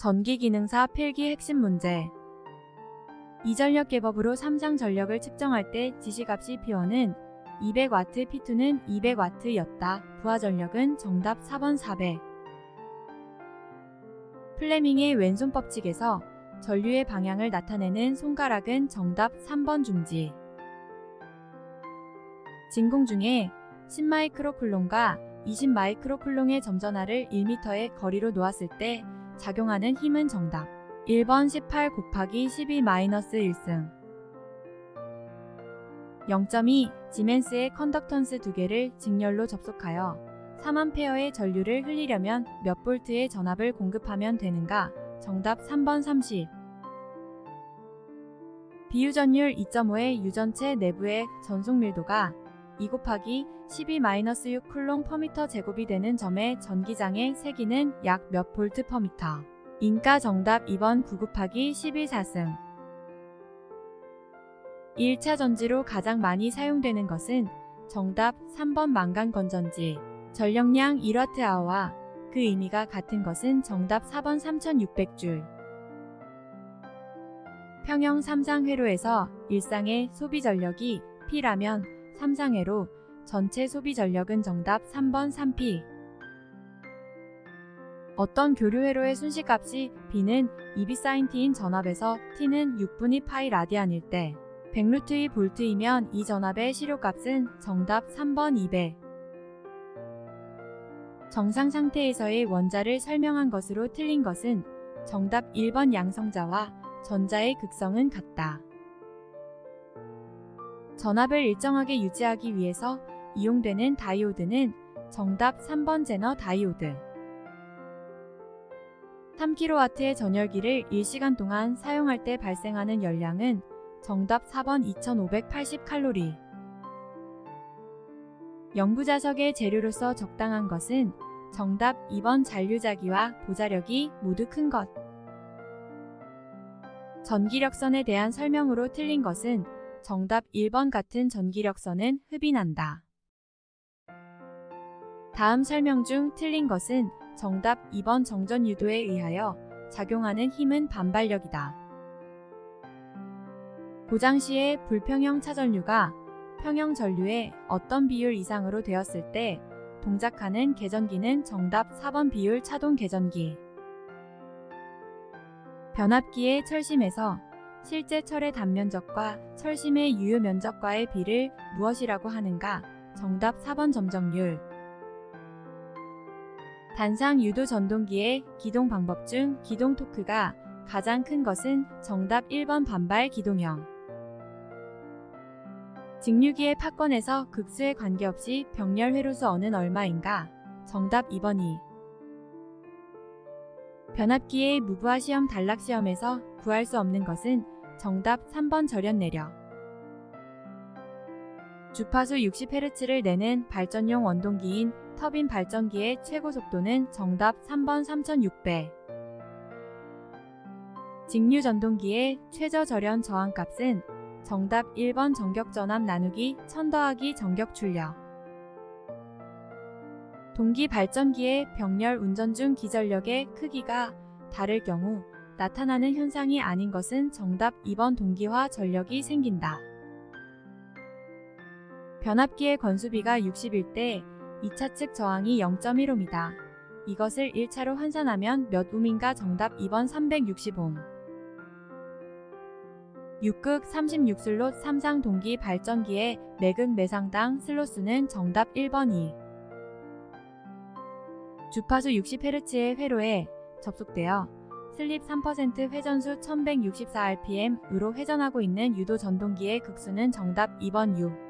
전기기능사 필기 핵심 문제. 이전력 개법으로 삼상전력을 측정할 때 지시값이 P1은 200W, P2는 200W였다. 부하전력은 정답 4번 400. 플레밍의 왼손 법칙에서 전류의 방향을 나타내는 손가락은 정답 3번 중지. 진공 중에 10마이크로쿨롱과 20마이크로쿨롱의 점전하를 1m의 거리로 놓았을 때 작용하는 힘은 정답 1번 18 곱하기 12-1승. 0.2 지멘스의 컨덕턴스 2개를 직렬로 접속하여 3A의 전류를 흘리려면 몇 볼트의 전압을 공급하면 되는가? 정답 3번 30. 비유전율 2.5의 유전체 내부의 전속 밀도가 2 곱하기 12-6 쿨롱 퍼미터 제곱이 되는 점의 전기장의 세기는 약 몇 볼트 퍼미터? 인가 정답 2번 9 곱하기 12-4승. 1차 전지로 가장 많이 사용되는 것은 정답 3번 망간 건전지. 전력량 1Wh와 그 의미가 같은 것은 정답 4번 3600줄. 평형 삼상회로에서 일상의 소비 전력이 P라면 삼상회로 전체 소비 전력은 정답 3번 3P. 어떤 교류회로의 순식값이 B는 2B sin T인 전압에서 T는 6분의 파이 라디안일 때 100루트 볼트이면 이 전압의 실효값은 정답 3번 200. 정상 상태에서의 원자를 설명한 것으로 틀린 것은 정답 1번 양성자와 전자의 극성은 같다. 전압을 일정하게 유지하기 위해서 이용되는 다이오드는 정답 3번 제너 다이오드. 3kW의 전열기를 1시간 동안 사용할 때 발생하는 열량은 정답 4번 2580칼로리. 연구자석의 재료로서 적당한 것은 정답 2번 잔류자기와 보자력이 모두 큰 것. 전기력선에 대한 설명으로 틀린 것은 정답 1번 같은 전기력선은 흡인한다. 다음 설명 중 틀린 것은 정답 2번 정전유도에 의하여 작용하는 힘은 반발력이다. 고장 시에 불평형 차전류가 평형 전류의 어떤 비율 이상으로 되었을 때 동작하는 계전기는 정답 4번 비율 차동 계전기. 변압기의 철심에서 실제 철의 단면적과 철심의 유효 면적과의 비를 무엇이라고 하는가? 정답 4번 점정률. 단상 유도 전동기의 기동 방법 중 기동 토크가 가장 큰 것은 정답 1번 반발 기동형. 직류기의 팝건에서 극수에 관계없이 병렬 회로수 어는 얼마인가? 정답 2번 2. 변압기의 무부하 시험 단락 시험에서 구할 수 없는 것은 정답 3번 절연 내력. 주파수 60Hz를 내는 발전용 원동기인 터빈 발전기의 최고 속도는 정답 3번 3600. 직류 전동기의 최저 절연 저항값은 정답 1번 정격 전압 나누기 1000 더하기 정격 출력. 동기 발전기의 병렬 운전 중 기전력의 크기가 다를 경우 나타나는 현상이 아닌 것은 정답 2번 동기화 전력이 생긴다. 변압기의 건수비가 60일 때 2차 측 저항이 0.1옴이다. 이것을 1차로 환산하면 몇 옴인가? 정답 2번 360옴. 6극 36슬롯 삼상 동기 발전기의 매극 매상당 슬롯수는 정답 1번 2. 주파수 60Hz의 회로에 접속되어 슬립 3% 회전수 1164rpm으로 회전하고 있는 유도 전동기의 극수는 정답 2번 6.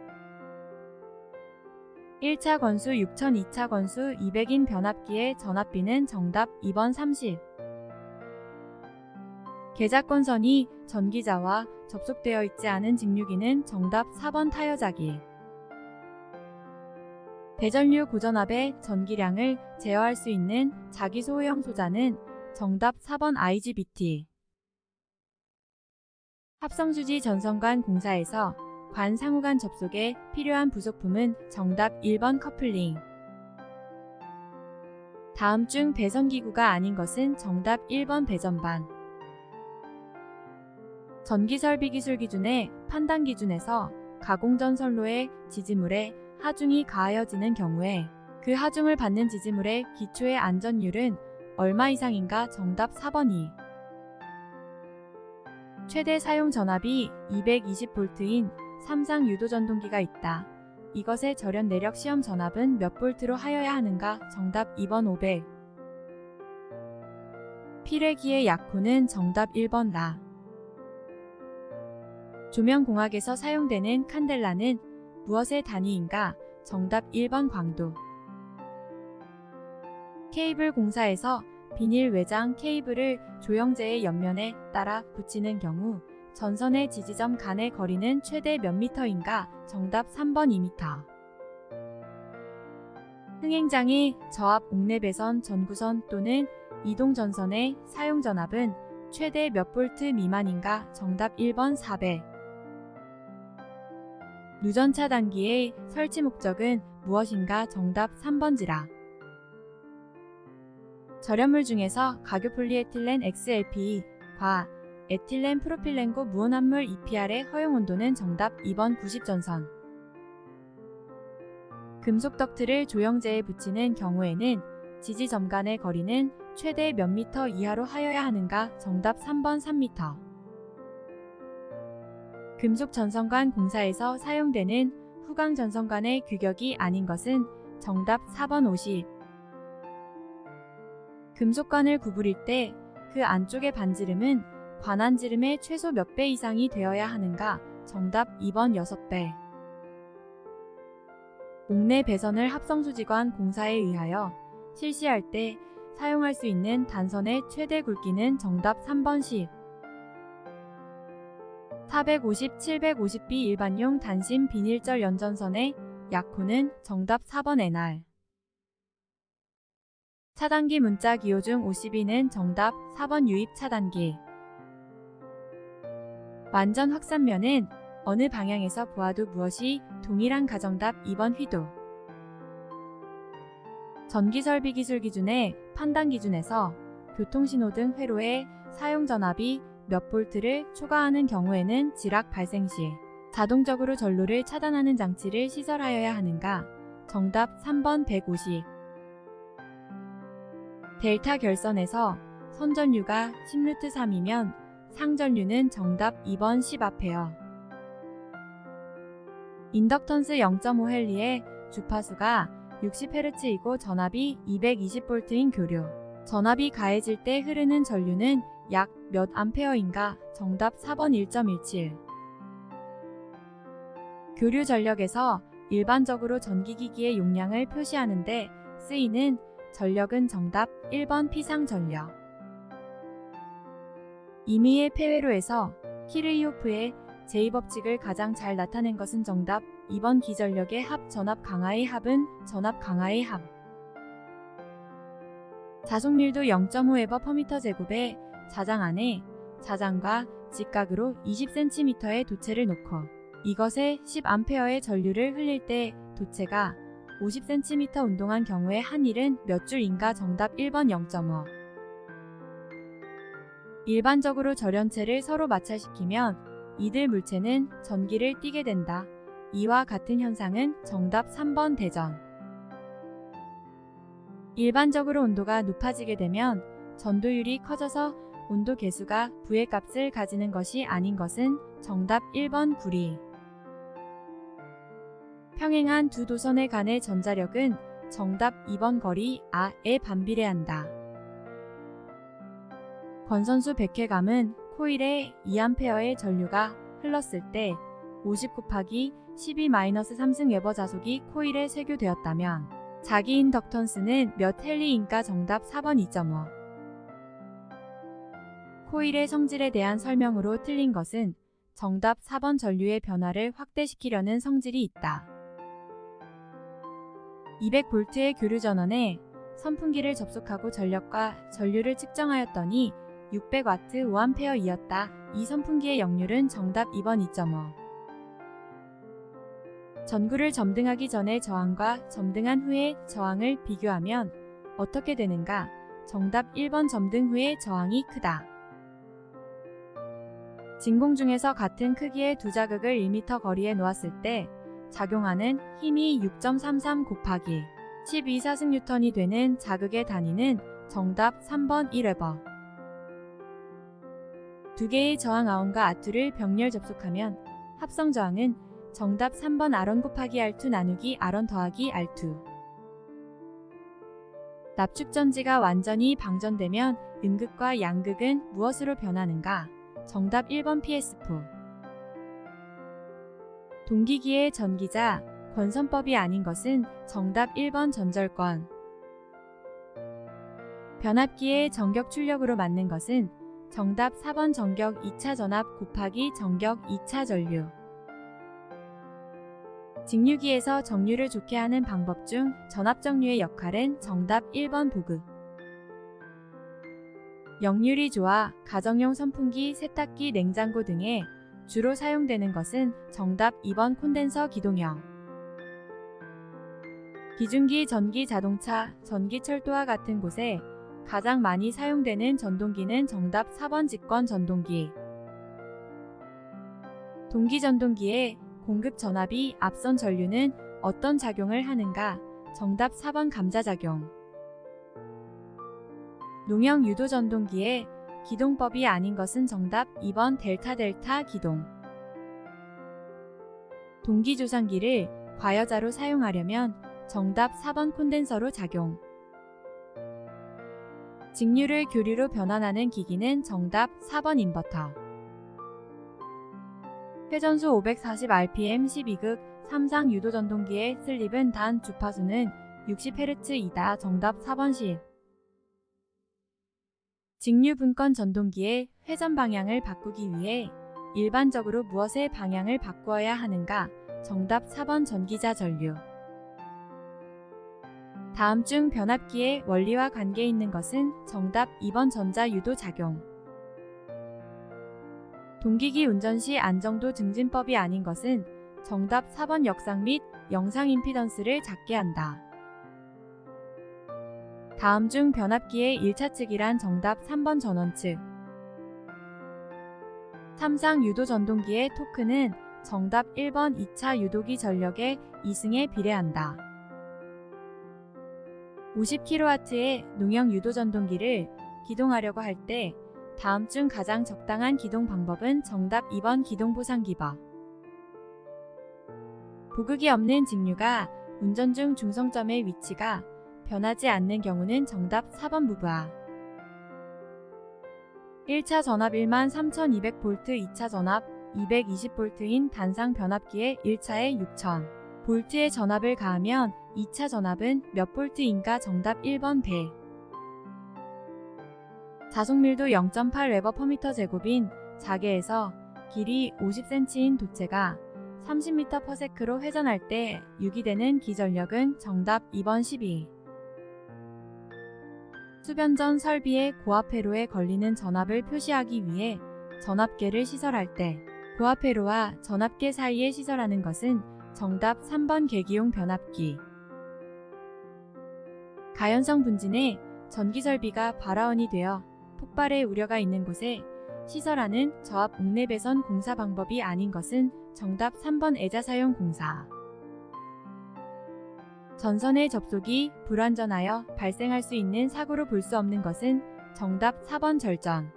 1차 건수 6000, 2차 건수 200인 변압기의 전압비는 정답 2번 30. 계작권선이 전기자와 접속되어 있지 않은 직류기는 정답 4번 타여자기. 대전류 고전압의 전기량을 제어할 수 있는 자기 소형 소자는 정답 4번 IGBT. 합성주지 전선관 공사에서 관 상호간 접속에 필요한 부속품은 정답 1번 커플링. 다음 중 배선기구가 아닌 것은 정답 1번 배전반. 전기설비기술 기준의 판단 기준에서 가공전 선로의 지지물에 하중이 가하여지는 경우에 그 하중을 받는 지지물의 기초의 안전율은 얼마 이상인가? 정답 4번 2. 최대 사용 전압이 220V인 3상 유도전동기가 있다. 이것의 절연 내력 시험 전압은 몇 볼트로 하여야 하는가? 정답 2번 500. 필회기의 약호는 정답 1번 라. 조명공학에서 사용되는 칸델라는 무엇의 단위인가? 정답 1번 광도. 케이블 공사에서 비닐 외장 케이블을 조형제의 옆면에 따라 붙이는 경우 전선의 지지점 간의 거리는 최대 몇 미터인가? 정답 3번 2m. 흥행장의 저압 옥내 배선 전구선 또는 이동전선의 사용 전압은 최대 몇 볼트 미만인가? 정답 1번 400. 누전 차단기의 설치 목적은 무엇인가? 정답 3번 지라. 절연물 중에서 가교폴리에틸렌 XLP과 에틸렌 프로필렌고 무혼합물 EPR의 허용 온도는 정답 2번 90전선. 금속 덕트를 조형제에 붙이는 경우에는 지지점 간의 거리는 최대 몇 미터 이하로 하여야 하는가? 정답 3번 3m. 금속 전선관 공사에서 사용되는 후광 전선관의 규격이 아닌 것은 정답 4번 50. 금속관을 구부릴 때 그 안쪽의 반지름은 관안지름의 최소 몇 배 이상이 되어야 하는가? 정답 2번 6배. 옥내 배선을 합성수지관 공사에 의하여 실시할 때 사용할 수 있는 단선의 최대 굵기는 정답 3번 10. 450, 750B 일반용 단심 비닐절 연전선의 약호는 정답 4번 NR. 차단기 문자 기호 중 52는 정답 4번 유입 차단기. 완전 확산면은 어느 방향에서 보아도 무엇이 동일한 가정답 2번 휘도. 전기설비 기술 기준의 판단 기준에서 교통신호등 회로의 사용 전압이 몇 볼트를 초과하는 경우에는 지락 발생 시 자동적으로 전로를 차단하는 장치를 시설하여야 하는가? 정답 3번 150. 델타 결선에서 선전류가 10루트 3이면 상전류는 정답 2번 10A. 인덕턴스 0.5헨리의 주파수가 60Hz이고 전압이 220V인 교류. 전압이 가해질 때 흐르는 전류는 약 몇 암페어인가? 정답 4번 1.17. 교류 전력에서 일반적으로 전기기기의 용량을 표시하는데 쓰이는 전력은 정답 1번 피상 전력. 이미의 폐회로에서 키르이호프의 제2법칙을 가장 잘 나타낸 것은 정답 2번 기전력의 합 전압 강하의 합은 전압 강하의 합. 자속밀도 0.5 Wb/제곱의 자장 안에 자장과 직각으로 20cm의 도체를 놓고 이것에 10A의 전류를 흘릴 때 도체가 50cm 운동한 경우에 한 일은 몇 줄인가? 정답 1번 0.5. 일반적으로 절연체를 서로 마찰시키면 이들 물체는 전기를 띠게 된다. 이와 같은 현상은 정답 3번 대전. 일반적으로 온도가 높아지게 되면 전도율이 커져서 온도 계수가 부의 값을 가지는 것이 아닌 것은 정답 1번 구리. 평행한 두 도선의 간의 전자력은 정답 2번 거리 A에 반비례한다. 건선수 100회감은 코일에 2A의 전류가 흘렀을 때 50 곱하기 12-3승 웨버 자속이 코일에 쇄교되었다면 자기 인덕턴스는 몇 헨리인가? 정답 4번 2.5. 코일의 성질에 대한 설명으로 틀린 것은 정답 4번 전류의 변화를 확대시키려는 성질이 있다. 200V의 교류 전원에 선풍기를 접속하고 전력과 전류를 측정하였더니 600W 5A이었다. 이 선풍기의 역률은 정답 2번 2.5. 전구를 점등하기 전의 저항과 점등한 후의 저항을 비교하면 어떻게 되는가? 정답 1번 점등 후에 저항이 크다. 진공 중에서 같은 크기의 두 자극을 1m 거리에 놓았을 때 작용하는 힘이 6.33 곱하기 12사승뉴턴이 되는 자극의 단위는 정답 3번 1웨버. 두 개의 저항 아온과 아투를 병렬 접속하면 합성 저항은 정답 3번 R1 곱하기 R2 나누기 R1 더하기 R2. 납축전지가 완전히 방전되면 음극과 양극은 무엇으로 변하는가? 정답 1번 PSF. 동기기의 전기자, 권선법이 아닌 것은 정답 1번 전절권. 변압기의 전격 출력으로 맞는 것은 정답 4번 전격 2차 전압 곱하기 전격 2차 전류. 직류기에서 정류를 좋게 하는 방법 중 전압정류의 역할은 정답 1번 보급. 역률이 좋아 가정용 선풍기, 세탁기, 냉장고 등에 주로 사용되는 것은 정답 2번 콘덴서 기동형. 기중기, 전기, 자동차, 전기철도와 같은 곳에 가장 많이 사용되는 전동기는 정답 4번 직권 전동기. 동기전동기의 공급 전압이 앞선 전류는 어떤 작용을 하는가? 정답 4번 감자작용. 농형 유도전동기의 기동법이 아닌 것은 정답 2번 델타 기동. 동기조상기를 과여자로 사용하려면 정답 4번 콘덴서로 작용. 직류를 교류로 변환하는 기기는 정답 4번 인버터. 회전수 540rpm 12극 3상 유도전동기의 슬립은 단 주파수는 60Hz이다. 정답 4번 10. 직류분권 전동기의 회전 방향을 바꾸기 위해 일반적으로 무엇의 방향을 바꾸어야 하는가? 정답 4번 전기자 전류. 다음 중 변압기의 원리와 관계 있는 것은 정답 2번 전자유도 작용. 동기기 운전 시 안정도 증진법이 아닌 것은 정답 4번 역상 및 영상 임피던스를 작게 한다. 다음 중 변압기의 1차 측이란 정답 3번 전원측. 3상 유도 전동기의 토크는 정답 1번 2차 유도기 전력의 2승에 비례한다. 50kW의 농형 유도 전동기를 기동하려고 할 때 다음 중 가장 적당한 기동 방법은 정답 2번 기동보상기법. 보극이 없는 직류가 운전 중 중성점의 위치가 변하지 않는 경우는 정답 4번 무브화. 1차 전압 13,200V, 2차 전압 220V인 단상 변압기에 1차에 6,000V의 전압을 가하면 2차 전압은 몇 볼트인가? 정답 1번 100. 자속밀도 0.8Wb/m 제곱인 자개에서 길이 50cm인 도체가 30m/s로 회전할 때 유기되는 기전력은 정답 2번 12. 수변전 설비의 고압회로에 걸리는 전압을 표시하기 위해 전압계를 시설할 때 고압회로와 전압계 사이에 시설하는 것은 정답 3번 계기용 변압기. 가연성 분진의 전기설비가 발화원이 되어 폭발의 우려가 있는 곳에 시설하는 저압 옥내 배선 공사 방법이 아닌 것은 정답 3번 애자사용 공사. 전선의 접속이 불완전하여 발생할 수 있는 사고로 볼 수 없는 것은 정답 4번 절전.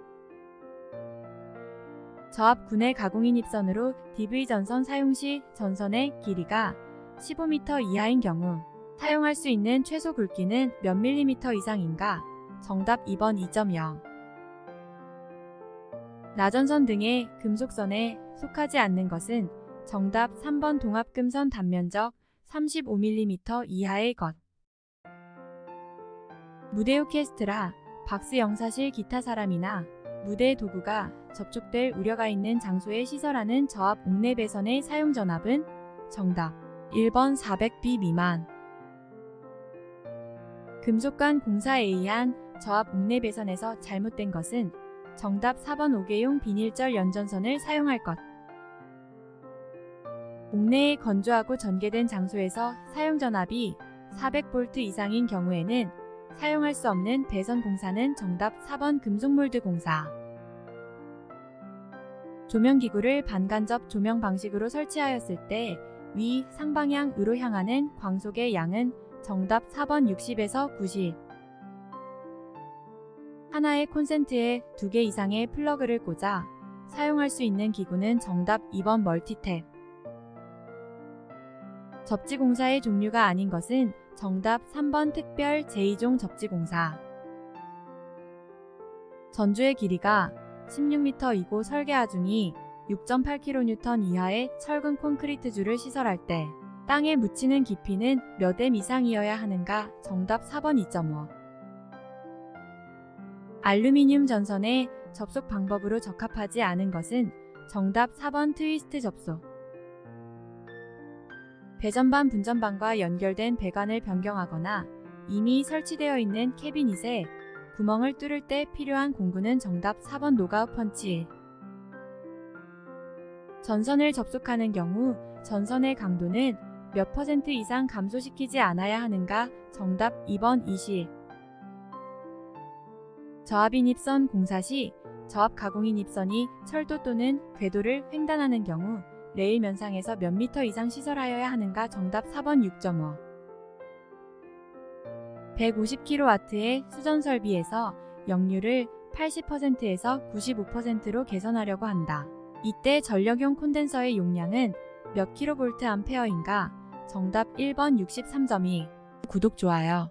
저압 군의 가공인 입선으로 DV-전선 사용 시 전선의 길이가 15m 이하인 경우 사용할 수 있는 최소 굵기는 몇 밀리미터 이상인가? 정답 2번 2.0. 나전선 등의 금속선에 속하지 않는 것은 정답 3번 동합금선 단면적 35mm 이하의 것. 무대 오케스트라, 박스 영사실 기타 사람이나 무대 도구가 접촉될 우려가 있는 장소에 시설하는 저압 옥내 배선의 사용 전압은 정답 1번 400B 미만. 금속관 공사에 의한 저압 옥내 배선에서 잘못된 것은 정답 4번 5개용 비닐절 연전선을 사용할 것. 옥내에 건조하고 전개된 장소에서 사용 전압이 400V 이상인 경우에는 사용할 수 없는 배선 공사는 정답 4번 금속몰드 공사. 조명기구를 반간접 조명 방식으로 설치하였을 때 위 상방향으로 향하는 광속의 양은 정답 4번 60에서 90. 하나의 콘센트에 2개 이상의 플러그를 꽂아 사용할 수 있는 기구는 정답 2번 멀티탭. 접지공사의 종류가 아닌 것은 정답 3번 특별 제2종 접지공사. 전주의 길이가 16m이고 설계 하중이 6.8kN 이하의 철근 콘크리트 줄을 시설할 때 땅에 묻히는 깊이는 몇 m 이상이어야 하는가? 정답 4번 2.5. 알루미늄 전선의 접속 방법으로 적합하지 않은 것은 정답 4번 트위스트 접속. 배전반 분전반과 연결된 배관을 변경하거나 이미 설치되어 있는 캐비닛에 구멍을 뚫을 때 필요한 공구는 정답 4번 노가우 펀치. 전선을 접속하는 경우 전선의 강도는 몇 % 이상 감소시키지 않아야 하는가? 정답 2번 20. 저압인입선 공사 시 저압 가공인입선이 철도 또는 궤도를 횡단하는 경우 레일 면상에서 몇 미터 이상 시설하여야 하는가? 정답 4번 6.5. 150kW의 수전 설비에서 역류를 80%에서 95%로 개선하려고 한다. 이때 전력용 콘덴서의 용량은 몇 kVA인가? 정답 1번 63.2. 구독, 좋아요.